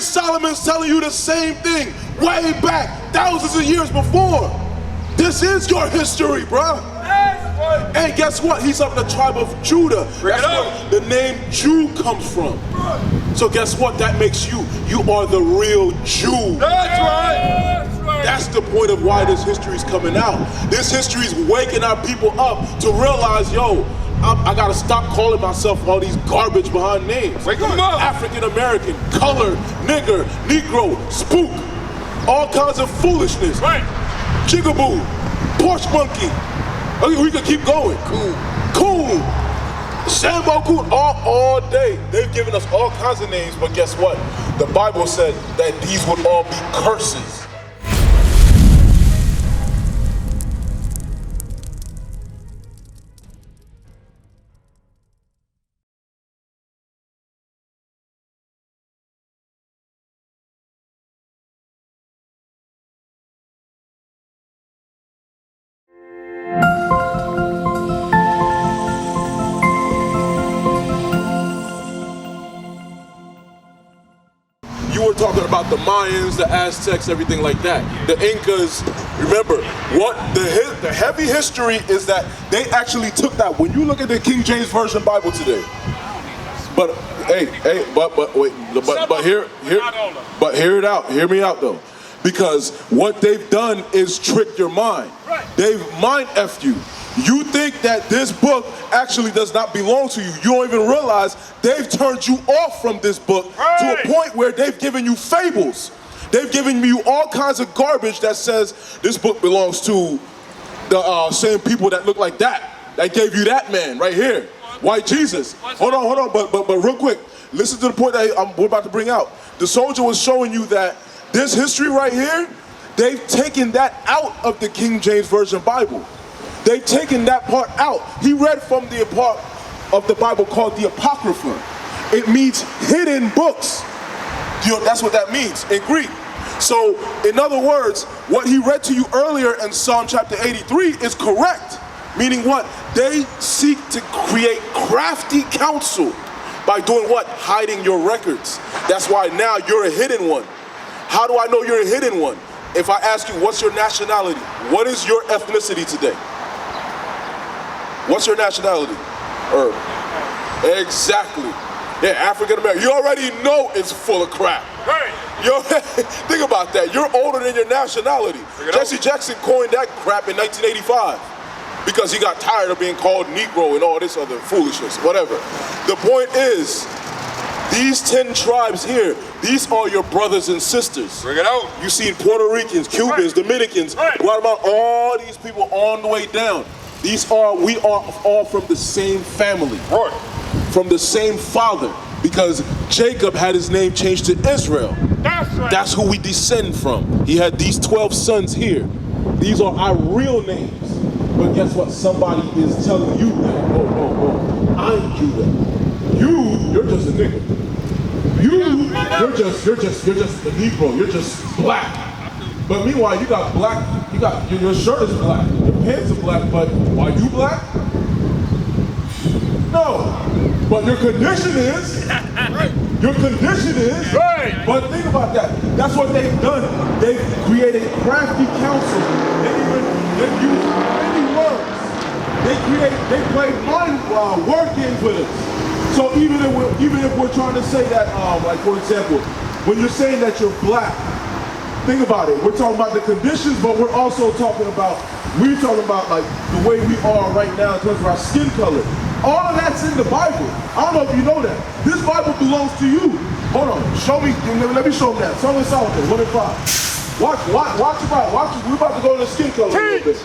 Solomon's telling you the same thing way back, thousands of years before. This is your history, bruh. And guess what? He's of the tribe of Judah. That's where the name Jew comes from. So guess what? That makes you. You are the real Jew. That's right. That's the point of why this history is coming out. This history is waking our people up to realize, yo, I gotta stop calling myself all these garbage behind names. Wake them up. African American, colored, nigger, Negro, spook, all kinds of foolishness. Right. Jigaboo, Porsche monkey. We could keep going. Cool. Sambo cool. All day. They've given us all kinds of names, but guess what? The Bible said that these would all be curses. You were talking about the Mayans, the Aztecs, everything like that. The Incas, remember, what the heavy history is that they actually took that. When you look at the King James Version Bible today, but hear me out though. Because what they've done is trick your mind. Right. They've mind effed you. You think that this book actually does not belong to you. You don't even realize they've turned you off from this book to a point where they've given you fables. They've given you all kinds of garbage that says this book belongs to the same people that look like that. That gave you that man right here, white Jesus. Hold on, but real quick, listen to the point that we're about to bring out. The soldier was showing you that this history right here, they've taken that out of the King James Version Bible. They've taken that part out. He read from the part of the Bible called the Apocrypha. It means hidden books. That's what that means in Greek. So, in other words, what he read to you earlier in Psalm chapter 83 is correct. Meaning what? They seek to create crafty counsel by doing what? Hiding your records. That's why now you're a hidden one. How do I know you're a hidden one? If I ask you, what's your nationality? What is your ethnicity today? What's your nationality? Exactly. Yeah, African American. You already know it's full of crap. Right. Think about that. You're older than your nationality. Jesse Jackson coined that crap in 1985 because he got tired of being called Negro and all this other foolishness, whatever. The point is, these 10 tribes here, these are your brothers and sisters. Bring it out. You see Puerto Ricans, Cubans, Dominicans, Guatemala, all these people on the way down. We are all from the same family, from the same father, because Jacob had his name changed to Israel. That's right. That's who we descend from. He had these 12 sons here. These are our real names. But guess what? Somebody is telling you that, oh, I'm Judah. You're just a nigga. You're just a Negro. You're just black. But meanwhile, you got black. Your shirt is black. Your pants are black. But are you black? No. But your condition is. Your condition is. Right. But think about that. That's what they've done. They've created crafty counsel. They've used many words. They play mind word games with us. So even if we're trying to say that, like for example, when you're saying that you're black, think about it. We're talking about the conditions, but we're also talking about like the way we are right now in terms of our skin color. All of that's in the Bible. I don't know if you know that. This Bible belongs to you. Hold on, show me. Let me show them that. Song of Solomon 1 and 5. Watch the Bible. Watch. We're about to go to the skin color a little bit.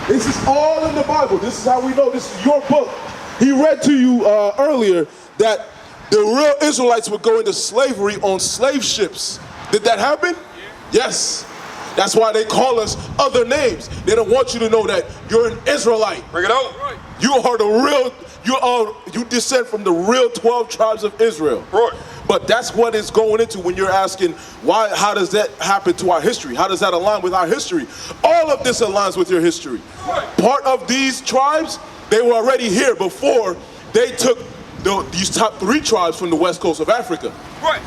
This is all in the Bible. This is how we know. This is your book. He read to you earlier that the real Israelites would go into slavery on slave ships. Did that happen? Yes. That's why they call us other names. They don't want you to know that you're an Israelite. Bring it out. You are the real, you descend from the real 12 tribes of Israel. Right. But that's what it's going into when you're asking, how does that happen to our history? How does that align with our history? All of this aligns with your history. Right. Part of these tribes, they were already here before they took these top 3 tribes from the west coast of Africa. Right.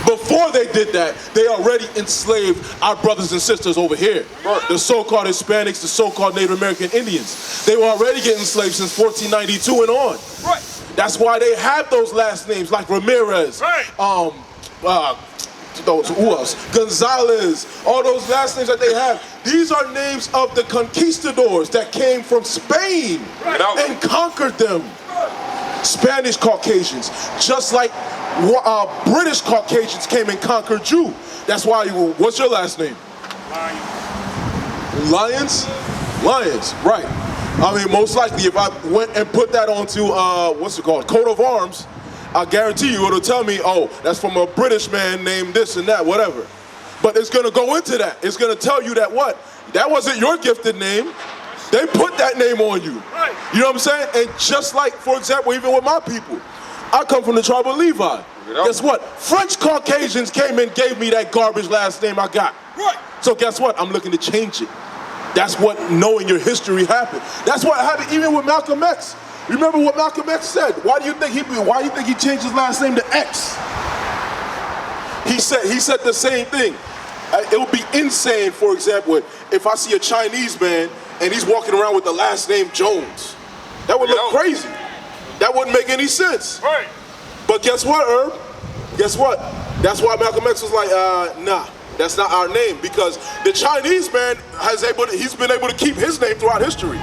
Before they did that, they already enslaved our brothers and sisters over here. The so-called Hispanics, the so-called Native American Indians. They were already getting enslaved since 1492 and on. Right. That's why they have those last names like Ramirez, Right. who else? Gonzalez, all those last names that they have. These are names of the conquistadors that came from Spain and conquered them. Spanish Caucasians, just like British Caucasians came and conquered you. That's why what's your last name? Lions? Lions, right. I mean, most likely if I went and put that onto, what's it called, coat of arms, I guarantee you it'll tell me, oh, that's from a British man named this and that, whatever. But it's gonna go into that. It's gonna tell you that what? That wasn't your gifted name. They put that name on you. Right. You know what I'm saying? And just like, for example, even with my people, I come from the tribe of Levi. Guess what? French Caucasians came and gave me that garbage last name I got. Right. So guess what? I'm looking to change it. That's what knowing your history happened. That's what happened even with Malcolm X. Remember what Malcolm X said? Why do you think he changed his last name to X? He said the same thing. It would be insane, for example, if I see a Chinese man and he's walking around with the last name Jones. That would look crazy. That wouldn't make any sense. Right. But guess what, Herb? Guess what? That's why Malcolm X was like, nah, that's not our name, because the Chinese man he's been able to keep his name throughout history.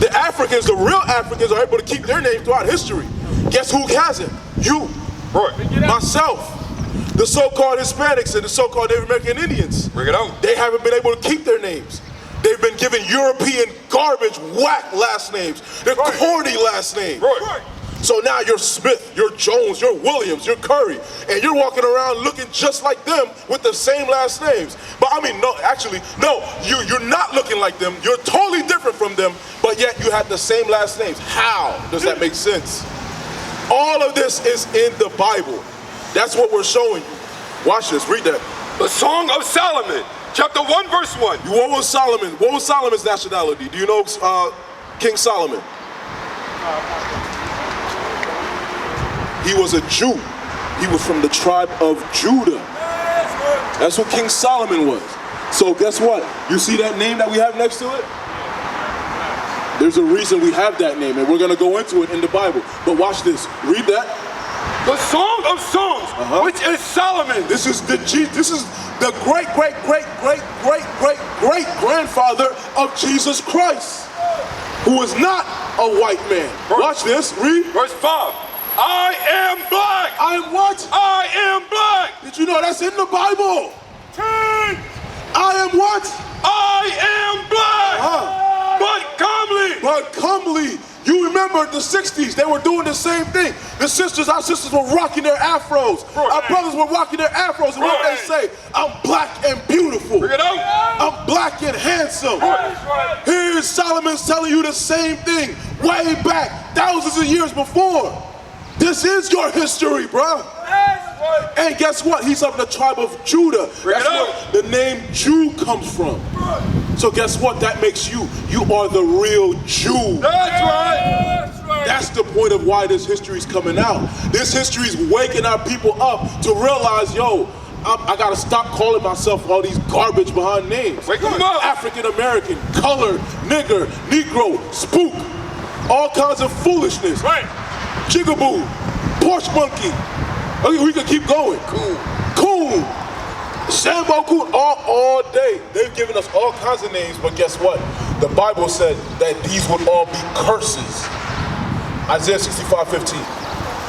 The Africans, the real Africans, are able to keep their name throughout history. Guess who hasn't? You, myself, the so-called Hispanics and the so-called Native American Indians. Bring it on. They haven't been able to keep their names. They've been given European garbage, whack last names. They're corny last names. Right. So now you're Smith, you're Jones, you're Williams, you're Curry, and you're walking around looking just like them with the same last names. But I mean, no, actually, no, you're not looking like them. You're totally different from them, but yet you have the same last names. How does that make sense? All of this is in the Bible. That's what we're showing you. Watch this, read that. The Song of Solomon, chapter 1, verse 1. What was Solomon? What was Solomon's nationality? Do you know King Solomon? He was a Jew. He was from the tribe of Judah. That's what King Solomon was. So guess what? You see that name that we have next to it? There's a reason we have that name, and we're going to go into it in the Bible. But watch this. Read that. The Song of Songs, which is Solomon. This is the great grandfather of Jesus Christ, who is not a white man. Watch this. Read. Verse 5. I am black. I am what? I am black. Did you know that's in the Bible? 10. I am what? I am black. But comely. But comely. You remember the 60s, they were doing the same thing. Our sisters were rocking their afros. Our brothers were rocking their afros. And what they say? I'm black and beautiful. Bring it out. I'm black and handsome. Here's Solomon telling you the same thing way back, thousands of years before. This is your history, bro. And guess what? He's of the tribe of Judah. That's where the name Jew comes from. So guess what? That makes you are the real Jew. That's right. That's the point of why this history is coming out. This history is waking our people up to realize, yo, I gotta stop calling myself all these garbage behind names. Wake them up. African American, colored, nigger, Negro, spook, all kinds of foolishness. Right. Jigaboo, Porch Monkey. Okay, we can keep going. Cool. Sambo Cool, all day. They've given us all kinds of names, but guess what? The Bible said that these would all be curses. Isaiah 65:15.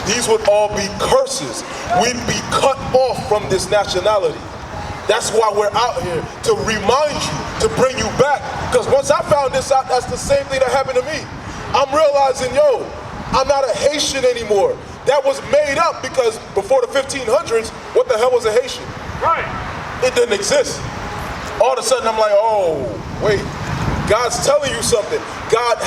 These would all be curses. We'd be cut off from this nationality. That's why we're out here, to remind you, to bring you back. Because once I found this out, that's the same thing that happened to me. I'm realizing, yo, I'm not a Haitian anymore. That was made up because before the 1500s, what the hell was a Haitian? Right. It didn't exist. All of a sudden I'm like, oh, wait. God's telling you something. God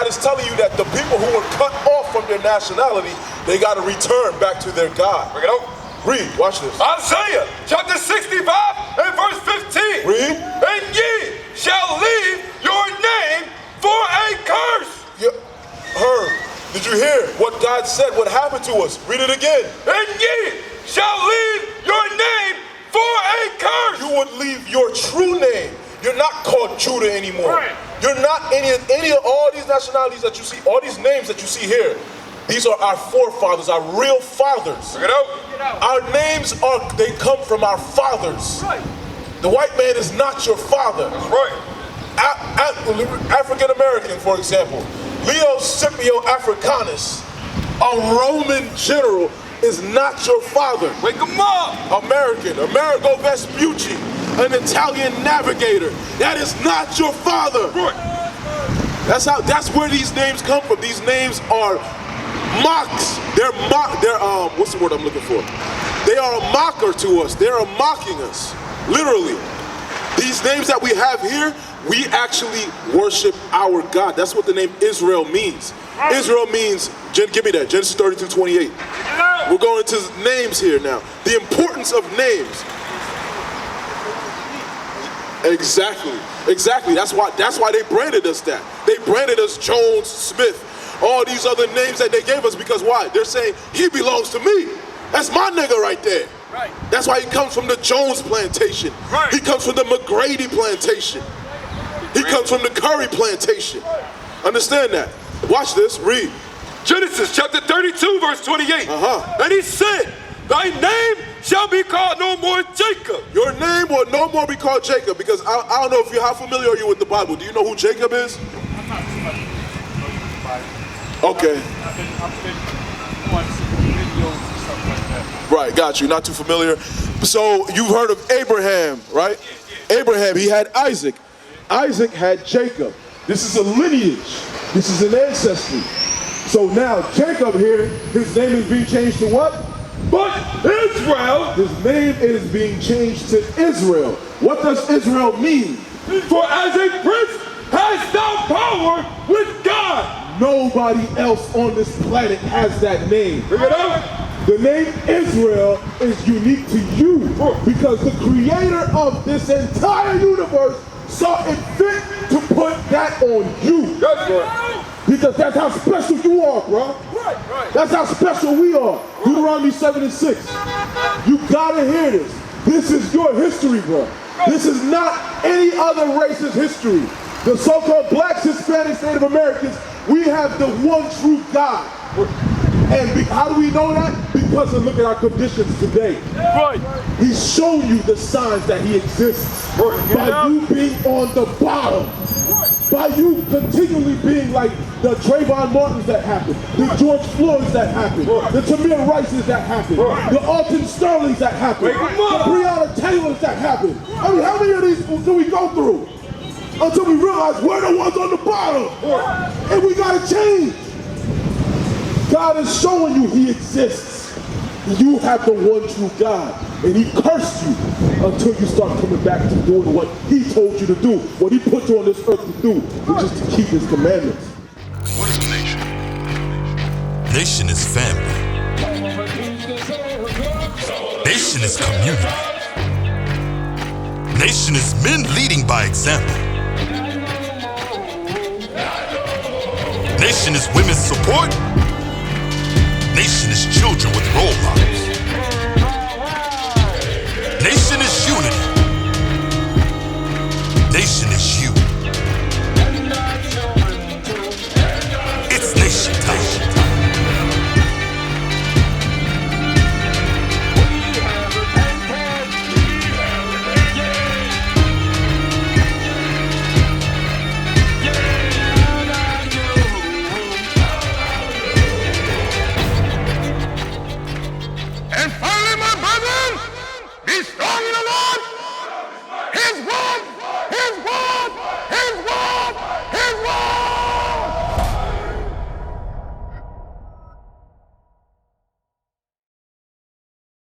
is telling you that the people who were cut off from their nationality, they got to return back to their God. Bring it out. Read, watch this. Isaiah chapter 65 and verse 15. Read. And ye shall leave your name for a curse. Did you hear what God said, what happened to us? Read it again. And ye shall leave your would leave your true name. You're not called Judah anymore. Right. You're not any of all these nationalities that you see, all these names that you see here. These are our forefathers, our real fathers. Bring it out. Our names they come from our fathers. Right. The white man is not your father. That's right. African American, for example, Leo Scipio Africanus, a Roman general, is not your father. Wake him up. American, Amerigo Vespucci, an Italian navigator, that is not your father. Right. That's where these names come from. These names are mocks. They're what's the word I'm looking for? They are a mocker to us. They're mocking us, literally. These names that we have here, we actually worship our God. That's what the name Israel means. Israel means, give me that, Genesis 32:28. We're going into names here now. The importance of names. Exactly. That's why they branded us that. They branded us Jones, Smith, all these other names that they gave us, because why? They're saying he belongs to me. That's my nigga right there. Right. That's why he comes from the Jones plantation. Right. He comes from the McGrady plantation. He comes from the Curry plantation. Understand that. Watch this, read. Genesis chapter 32, verse 28. Uh-huh. And he said, thy name shall be called no more Jacob. Your name will no more be called Jacob, because I don't know if how familiar are you with the Bible. Do you know who Jacob is? I'm not too much with the Bible. Okay. I've been watching videos and stuff like that. Right, got you. Not too familiar. So you've heard of Abraham, right? Abraham, he had Isaac. Isaac had Jacob. This is a lineage. This is an ancestry. So now Jacob here, his name is being changed to what? But Israel, His name is being changed to Israel. What does Israel mean? for as a prince hast thou power with God. Nobody else on this planet has that name. Bring it out. The name Israel is unique to you, because the creator of this entire universe saw it fit to put that on you. That's right. Because that's how special you are, bro. Right. That's how special we are. Deuteronomy 7:6. You gotta hear this. This is your history, bro. This is not any other race's history. The so-called blacks, Hispanics, Native Americans, we have the one true God. And how do we know that? Because of look at our conditions today. Right. He's shown you the signs that he exists. By you being on the bottom. By you continually being like the Trayvon Martins that happened, the George Floyds that happened, the Tamir Rices that happened, the Alton Sterlings that happened, the Breonna Taylors that happened. I mean, how many of these do we go through? Until we realize we're the ones on the bottom. And we gotta change. God is showing you he exists. You have the one true God. And he cursed you until you start coming back to doing what he told you to do, what he put you on this earth to do, which is to keep his commandments. What is a nation? Nation is family. Nation is community. Nation is men leading by example. Nation is women's support. Nation is children with role models.